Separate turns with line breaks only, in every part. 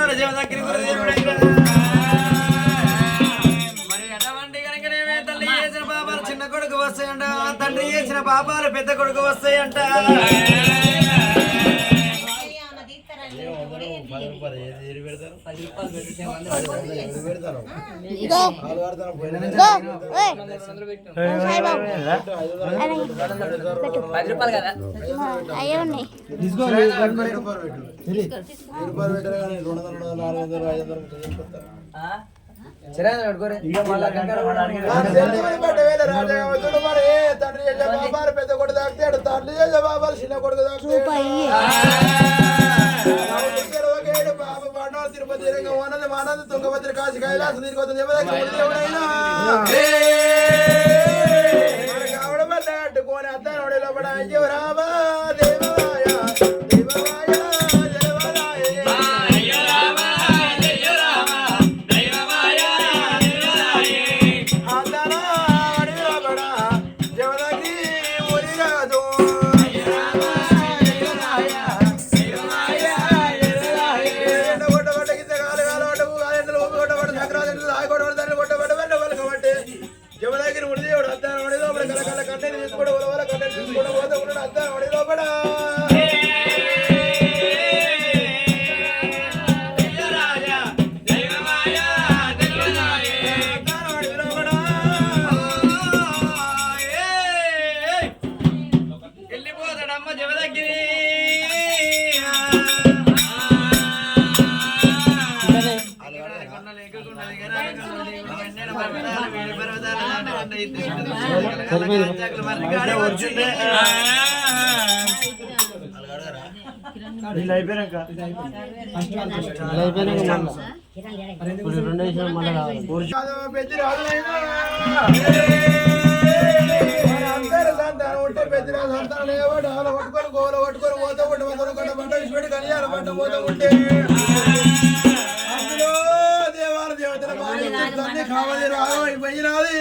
మరి ఎటువంటి కనుకనేమే తల్లి చేసిన పాపాలు చిన్న కొడుకు వస్తాయంట, తండ్రి చేసిన పాపాలు పెద్ద కొడుకు వస్తాయంట. పెద్ద కొడుకు తాకుతాడు, తండ్రి చేసే బాబాలు చిన్న కొడుకు తిరుపతి మానది తుంగభద్ర కాశీ కైలాసం కట్టుకొని అత్తనోడి లోపల రామా దేవాయ ఉంటే పెద్ద సంతానం పట్టుకొని గోల పట్టుకొని పోతా ఉంటే కళ్యాణ పంట పోతా ఉంటే అందులో దేవాల దేవతల కావాలి రాయిపోయినది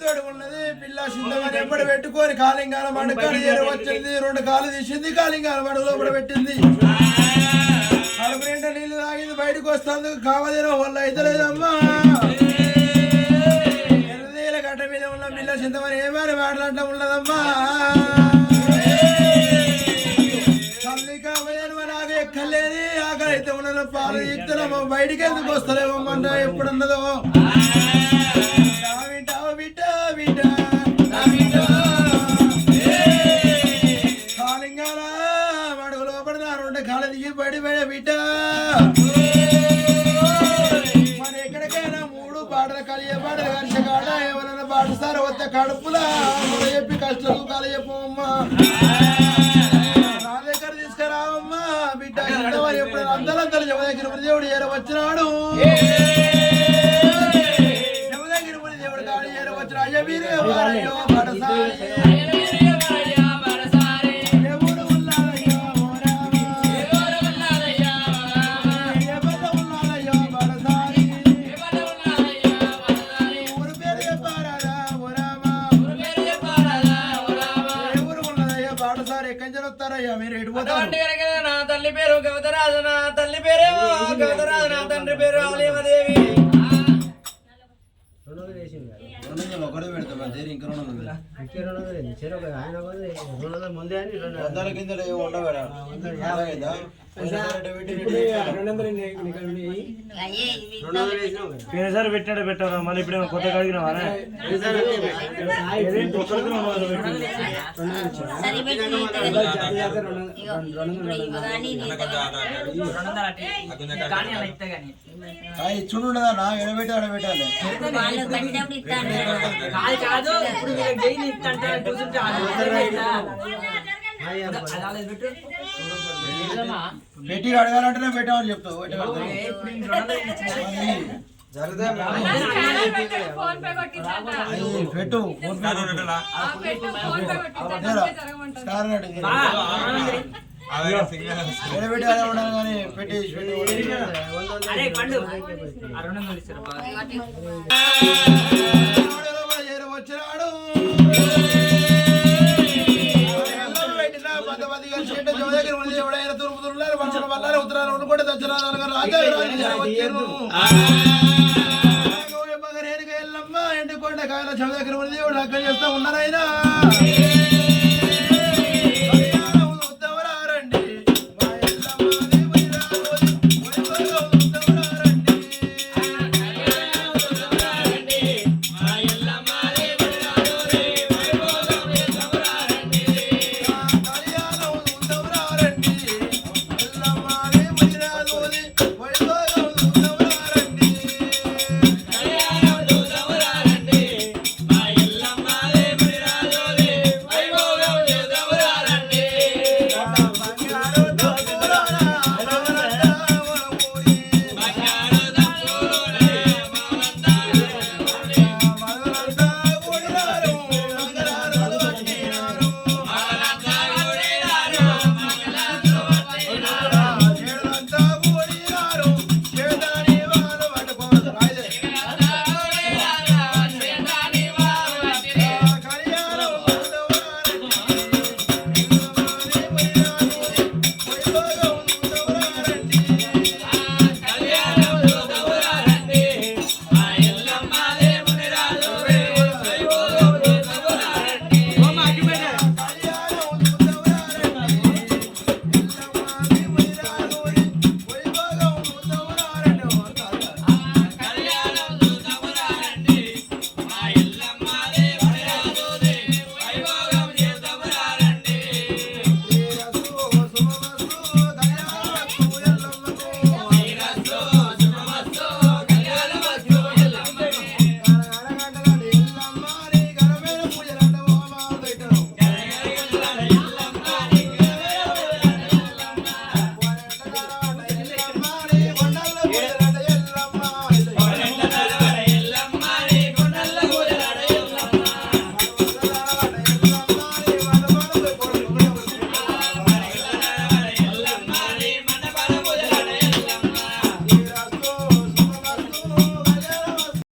తోడు ఉన్నది. పిల్ల సిద్ధమని ఎప్పుడు పెట్టుకొని కాలింగాల మడుకని వచ్చింది, 2 కాలు తీసింది, కాలింగాల మడుగు లోపల పెట్టింది. కడుపు నిండా నీళ్లు తాగింది, బయటకు వస్తుంది. కావదేనో వల్ల అయితే లేదమ్మా. ఎర్రదీల గడ్డ మీద ఉన్న పిల్ల సిద్ధమని ఏమని మాట్లాడటం ఉన్నదమ్మా. తల్లి కావదేనో నాకు ఎక్కలేని ఆకలి అయితే ఉన్నదో పాలు ఇస్తున్నామో బయటికి ఎందుకు వస్తలేమమ్మంట ఎప్పుడున్నదో. బడి బిడ్డ మరి ఎక్కడికైనా 3 పాటలు కలియ పాటలు కలిసి కాడ ఎవరైనా పాటసారి వస్తే కడుపులా చెప్పి కష్ట సుఖాలు చెప్పమ్మా. నా దగ్గర తీసుకురావమ్మా బిడ్డ. ఎప్పుడు అందరందరూ జమదగిరి దేవుడు ఏర వచ్చినాడు. జమదగిరి దేవుడు కాడు ఏర వచ్చిన అయ్య వీరే పాటసారి నా తల్లి పేరు కవితరాజు, నా తల్లి పేరేమో కవితరాజు, నా తండ్రి పేరు ఆలీమదేవి. ఒకటే పెడతా ఇంకా 200 ముందే కింద ఉండబెడా సార్ పెట్టాడు పెట్టారా మళ్ళీ ఇప్పుడు కొత్త కడిగినావా? చూడుండదా నా ఎడబెట్టి ఆడబెట్టాలి. పెట్టి అడగాలంటేనే పెట్టామని చెప్తావు. పెట్టు పెట్టేసి వచ్చినాడు. ఎవడైనా ఉదురులారు వనముల వల్లారు ఉత్తరాలు ఉండుకుంటే దచ్చరాలు రాజా వచ్చారు ఎల్లమ్మ ఎండుకొండ కాయల చౌదకరములు దేవుడు అక్కడ చేస్తా ఉన్నారైనా